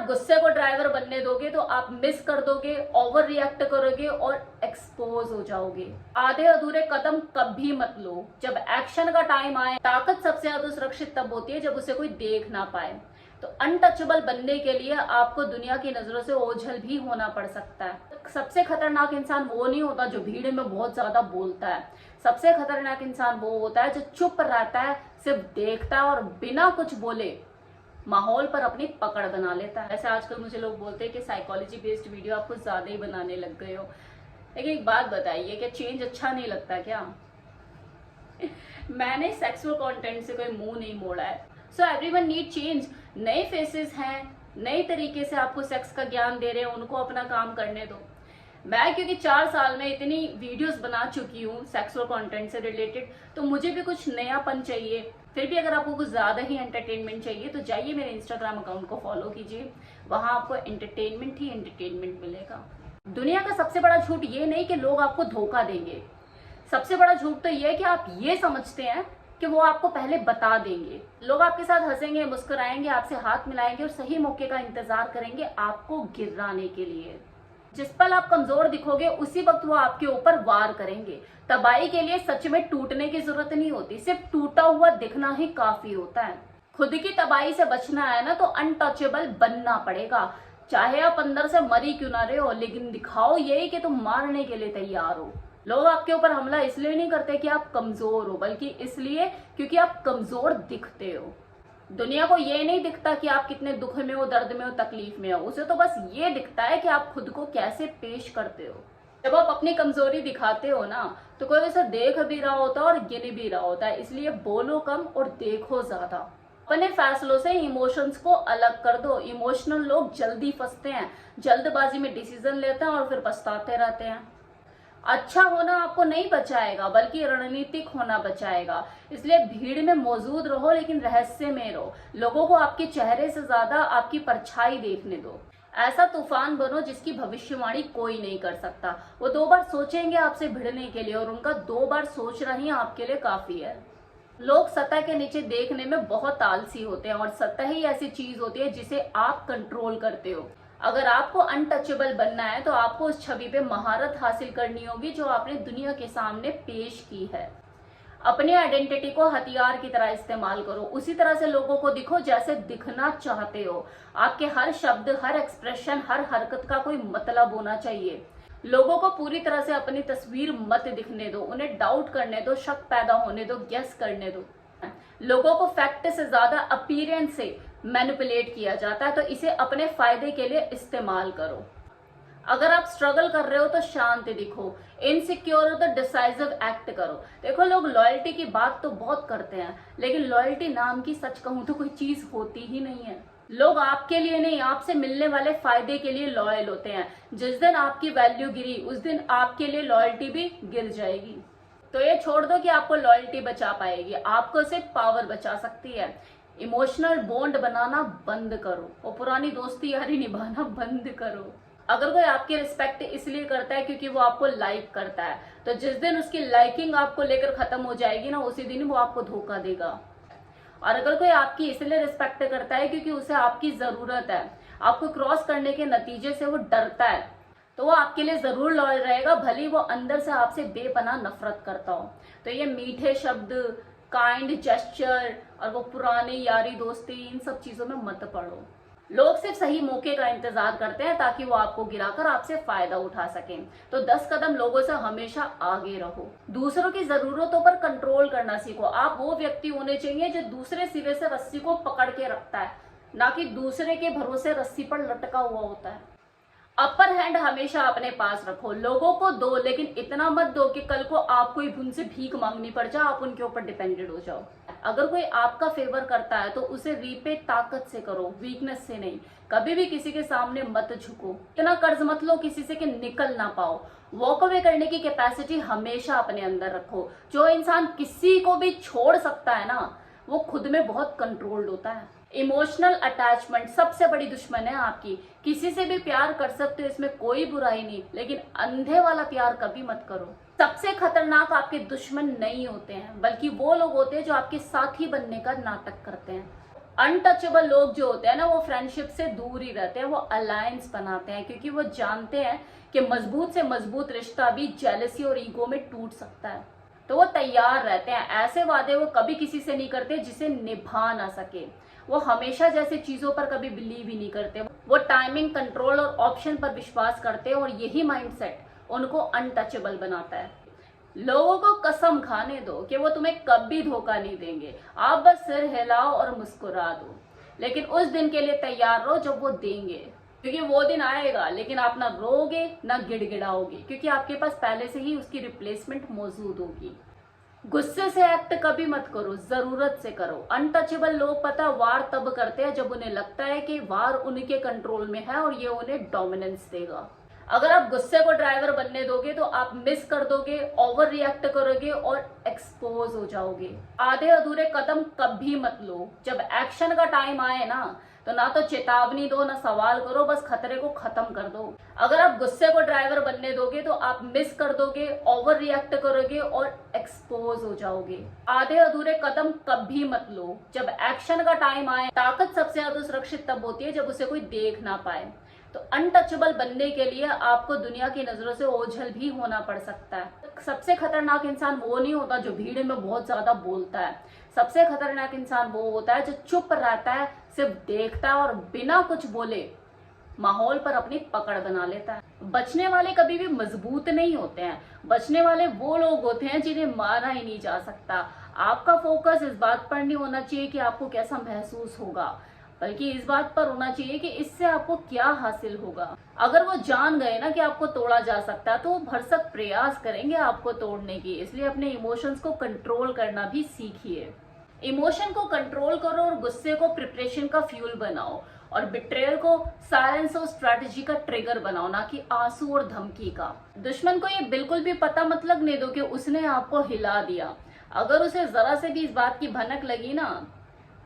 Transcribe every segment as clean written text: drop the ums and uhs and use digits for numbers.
आप गुस्से को ड्राइवर बनने दोगे तो आप मिस कर दोगे, ओवर रिएक्ट करोगे और एक्सपोज हो जाओगे। आधे अधूरे कदम कभी मत लो। जब एक्शन का टाइम आए, ताकत सबसे ज्यादा सुरक्षित तब होती है जब उसे कोई देख ना पाए। तो अनटचेबल बनने के लिए आपको दुनिया की नजरों से ओझल भी होना पड़ सकता है। सबसे खतरनाक इंसान वो नहीं होता जो भीड़ में बहुत ज्यादा बोलता है। सबसे खतरनाक इंसान वो होता है जो चुप रहता है, सिर्फ देखता है और बिना कुछ बोले माहौल पर अपनी पकड़ बना लेता है। ऐसे आजकल मुझे लोग बोलते हैं कि साइकोलॉजी बेस्ड वीडियो आप कुछ ज्यादा ही बनाने लग गए हो। लेकिन एक बात बताइए, क्या चेंज अच्छा नहीं लगता क्या? मैंने सेक्सुअल कंटेंट से कोई मुंह नहीं मोड़ा है। So everyone need change. नए फेसेस हैं, नए तरीके से आपको सेक्स का ज्ञान दे रहे हैं, उनको अपना काम करने दो। मैं क्योंकि 4 साल में इतनी वीडियोस बना चुकी हूँ सेक्सुअल कंटेंट से रिलेटेड, तो मुझे भी कुछ नयापन चाहिए। फिर भी अगर आपको कुछ ज्यादा ही एंटरटेनमेंट चाहिए तो जाइए मेरे इंस्टाग्राम अकाउंट को फॉलो कीजिए, वहां आपको एंटरटेनमेंट ही एंटरटेनमेंट मिलेगा। दुनिया का सबसे बड़ा झूठ ये नहीं कि लोग आपको धोखा देंगे, सबसे बड़ा झूठ तो ये है कि आप ये समझते हैं कि वो आपको पहले बता देंगे। लोग आपके साथ हंसेंगे, मुस्कुराएंगे, आपसे हाथ मिलाएंगे और सही मौके का इंतजार करेंगे आपको गिराने के लिए। जिस पल आप कमजोर दिखोगे उसी वक्त वो आपके ऊपर वार करेंगे। तबाही के लिए सच में टूटने की जरूरत नहीं होती, सिर्फ टूटा हुआ दिखना ही काफी होता है। खुद की तबाही से बचना है ना तो अनटचेबल बनना पड़ेगा, चाहे आप अंदर से मरी क्यों ना रहे हो, लेकिन दिखाओ यही कि तुम मारने के लिए तैयार हो। लोग आपके ऊपर हमला इसलिए नहीं करते कि आप कमजोर हो, बल्कि इसलिए क्योंकि आप कमजोर दिखते हो। दुनिया को ये नहीं दिखता कि आप कितने दुख में हो, दर्द में हो, तकलीफ में हो। उसे तो बस ये दिखता है कि आप खुद को कैसे पेश करते हो। जब आप अपनी कमजोरी दिखाते हो ना तो कोई उसे देख भी रहा होता है और गिन भी रहा होता है। इसलिए बोलो कम और देखो ज्यादा। अपने फैसलों से इमोशंस को अलग कर दो। इमोशनल लोग जल्दी फंसते हैं, जल्दबाजी में डिसीजन लेते हैं और फिर पछताते रहते हैं। अच्छा होना आपको नहीं बचाएगा, बल्कि रणनीतिक होना बचाएगा। इसलिए भीड़ में मौजूद रहो लेकिन रहस्य में रहो। लोगों को आपके चेहरे से ज्यादा आपकी परछाई देखने दो। ऐसा तूफान बनो जिसकी भविष्यवाणी कोई नहीं कर सकता। वो 2 बार सोचेंगे आपसे भिड़ने के लिए और उनका 2 बार सोचना ही आपके लिए काफी है। लोग सतह के नीचे देखने में बहुत आलसी होते हैं और सतह ही ऐसी चीज होती है जिसे आप कंट्रोल करते हो। अगर आपको अनटचेबल बनना है तो आपको उस छवि पे महारत हासिल करनी होगी जो आपने दुनिया के सामने पेश की है। अपनी आइडेंटिटी को हथियार की तरह इस्तेमाल करो, उसी तरह से लोगों को दिखो जैसे दिखना चाहते हो। आपके हर शब्द, हर एक्सप्रेशन, हर हरकत का कोई मतलब होना चाहिए। लोगों को पूरी तरह से अपनी तस्वीर मत दिखने दो, उन्हें डाउट करने दो, शक पैदा होने दो, गेस करने दो। लोगों को फैक्ट से ज्यादा अपीयरेंस से मैनिपुलेट किया जाता है, तो इसे अपने फायदे के लिए इस्तेमाल करो। अगर आप स्ट्रगल कर रहे हो तो शांत दिखो, इनसिक्योर हो तो डिसाइसिव एक्ट करो। देखो, लोग लॉयल्टी की बात तो बहुत करते हैं, लेकिन लॉयल्टी नाम की सच कहूं तो कोई चीज होती ही नहीं है। लोग आपके लिए नहीं, आपसे मिलने वाले फायदे के लिए लॉयल होते हैं। जिस दिन आपकी वैल्यू गिरी उस दिन आपके लिए लॉयल्टी भी गिर जाएगी। तो ये छोड़ दो कि आपको लॉयल्टी बचा पाएगी, आपको सिर्फ पावर बचा सकती है। इमोशनल बॉन्ड बनाना बंद करो और पुरानी दोस्ती यारी निभाना बंद करो। अगर कोई आपकी रिस्पेक्ट इसलिए करता है क्योंकि वो आपको लाइक करता है, तो जिस दिन उसकी लाइकिंग आपको लेकर खत्म हो जाएगी ना, उसी दिन वो आपको धोखा देगा। और अगर कोई आपकी इसलिए रिस्पेक्ट करता है क्योंकि उसे आपकी जरूरत है, आपको क्रॉस करने के नतीजे से वो डरता है, तो वो आपके लिए जरूर लॉयल रहेगा, भले वो अंदर से आपसे बेपनाह नफरत करता हो। तो ये मीठे शब्द, काइंड जेस्चर और वो पुरानी यारी दोस्ती, इन सब चीजों में मत पड़ो। लोग सिर्फ सही मौके का इंतजार करते हैं ताकि वो आपको गिराकर आपसे फायदा उठा सकें। तो 10 कदम लोगों से हमेशा आगे रहो। दूसरों की जरूरतों पर कंट्रोल करना सीखो। आप वो व्यक्ति होने चाहिए जो दूसरे सिरे से रस्सी को पकड़ के रखता है, ना कि दूसरे के भरोसे रस्सी पर लटका हुआ होता है। अपर हैंड हमेशा अपने पास रखो। लोगों को दो, लेकिन इतना मत दो कि कल को आपको उनसे भीख मांगनी पड़ जाए, आप उनके ऊपर डिपेंडेंट हो जाओ। अगर कोई आपका फेवर करता है तो उसे रीपे ताकत से करो, वीकनेस से नहीं। कभी भी किसी के सामने मत झुको। इतना कर्ज मत लो किसी से कि निकल ना पाओ। वॉक अवे करने की कैपेसिटी हमेशा अपने अंदर रखो। जो इंसान किसी को भी छोड़ सकता है ना, वो खुद में बहुत कंट्रोल्ड होता है। इमोशनल अटैचमेंट सबसे बड़ी दुश्मन है आपकी। किसी से भी प्यार कर सकते हो, इसमें कोई बुराई नहीं, लेकिन अंधे वाला प्यार कभी मत करो। सबसे खतरनाक आपके दुश्मन नहीं होते हैं, बल्कि वो लोग होते हैं जो आपके साथी बनने का नाटक करते हैं। अनटचेबल लोग जो होते हैं ना, वो फ्रेंडशिप से दूर ही रहते हैं, वो अलायंस बनाते हैं, क्योंकि वो जानते हैं कि मजबूत से मजबूत रिश्ता भी जेलसी और ईगो में टूट सकता है। तो वो तैयार रहते हैं। ऐसे वादे वो कभी किसी से नहीं करते जिसे निभा ना सके। वो हमेशा जैसे चीजों पर कभी बिलीव ही नहीं करते। वो टाइमिंग, कंट्रोल और ऑप्शन पर विश्वास करते हैं, और यही माइंडसेट उनको अनटचेबल बनाता है। लोगों को कसम खाने दो कि वो तुम्हें कभी धोखा नहीं देंगे। आप बस सिर हिलाओ और मुस्कुरा दो, लेकिन उस दिन के लिए तैयार रहो जब वो देंगे, क्योंकि वो दिन आएगा, लेकिन आप ना रोगे ना गिड़गिड़ाओगे, क्योंकि आपके पास पहले से ही उसकी रिप्लेसमेंट मौजूद होगी। गुस्से से एक्ट कभी मत करो, जरूरत से करो। अनटचेबल लोग पता वार तब करते हैं जब उन्हें लगता है कि वार उनके कंट्रोल में है और ये उन्हें डोमिनेंस देगा। अगर आप गुस्से को ड्राइवर बनने दोगे तो आप मिस कर दोगे, ओवर रिएक्ट करोगे और एक्सपोज हो जाओगे। आधे अधूरे कदम कभी मत लो। जब एक्शन का टाइम आए ना, तो ना तो चेतावनी दो ना सवाल करो, बस खतरे को खत्म कर दो। अगर आप गुस्से को ड्राइवर बनने दोगे तो आप मिस कर दोगे, ओवर रिएक्ट करोगे और एक्सपोज हो जाओगे। आधे अधूरे कदम कभी मत लो। जब एक्शन का टाइम आए, ताकत सबसे ज्यादा सुरक्षित तब होती है जब उसे कोई देख ना पाए। तो अनटचेबल बनने के लिए आपको दुनिया की नजरों से ओझल भी होना पड़ सकता है। सबसे खतरनाक इंसान वो नहीं होता जो भीड़ में बहुत ज्यादा बोलता है। सबसे खतरनाक इंसान वो होता है जो चुप रहता है, सिर्फ देखता है और बिना कुछ बोले माहौल पर अपनी पकड़ बना लेता है। बचने वाले कभी भी मजबूत नहीं होते हैं। बचने वाले वो लोग होते हैं जिन्हें मारा ही नहीं जा सकता। आपका फोकस इस बात पर नहीं होना चाहिए कि आपको कैसा महसूस होगा, बल्कि इस बात पर होना चाहिए कि इससे आपको क्या हासिल होगा। अगर वो जान गए ना कि आपको तोड़ा जा सकता है, तो वो भरसक प्रयास करेंगे आपको तोड़ने की। इसलिए अपने इमोशंस को कंट्रोल करना भी सीखिए। इमोशन को कंट्रोल करो और गुस्से को प्रिपरेशन का फ्यूल बनाओ, और बिट्रेयल को साइलेंस और स्ट्रेटेजी का ट्रिगर बनाओ, ना कि आंसू और धमकी का। दुश्मन को ये बिल्कुल भी पता मत लगने दो कि उसने आपको हिला दिया। अगर उसे जरा से भी इस बात की भनक लगी ना,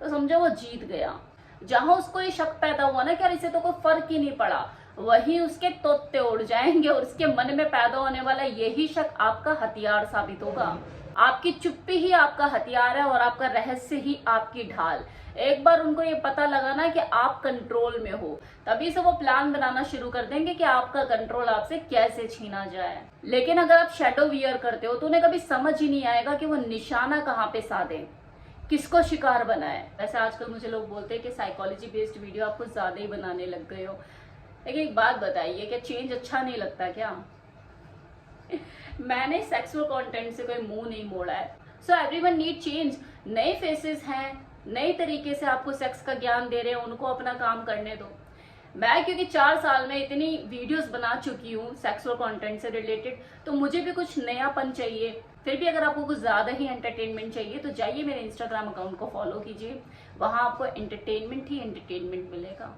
तो समझो वो जीत गया। जहां उसको ये शक पैदा हुआ ना कि यार इसे तो कोई फर्क ही नहीं पड़ा, वहीं उसके तोते उड़ जाएंगे, और उसके मन में पैदा होने वाला यही शक आपका हथियार साबित होगा। आपकी चुप्पी ही आपका हथियार है और आपका रहस्य ही आपकी ढाल। एक बार उनको ये पता लगा ना कि आप कंट्रोल में हो, तभी से वो प्लान बनाना शुरू कर देंगे कि आपका कंट्रोल आपसे कैसे छीना जाए। लेकिन अगर आप शैडो वियर करते हो तो उन्हें कभी समझ ही नहीं आएगा कि वो निशाना कहाँ पे साधे, किसको शिकार बनाए। वैसे आजकल मुझे लोग बोलते हैं कि साइकोलॉजी बेस्ड वीडियो आप कुछ ज्यादा ही बनाने लग गए हो, लेकिन एक बात बताइए, क्या चेंज अच्छा नहीं लगता क्या? मैंने सेक्सुअल कंटेंट से कोई मुंह नहीं मोड़ा है। So everyone need change. नए फेसेस हैं, नए तरीके से आपको सेक्स का ज्ञान दे रहे हैं, उनको अपना काम करने दो। मैं क्योंकि 4 साल में इतनी वीडियोस बना चुकी हूँ सेक्सुअल कंटेंट से रिलेटेड, तो मुझे भी कुछ नयापन चाहिए। फिर भी अगर आपको कुछ ज्यादा ही एंटरटेनमेंट चाहिए तो जाइए मेरे इंस्टाग्राम अकाउंट को फॉलो कीजिए, वहां आपको एंटरटेनमेंट ही एंटरटेनमेंट मिलेगा।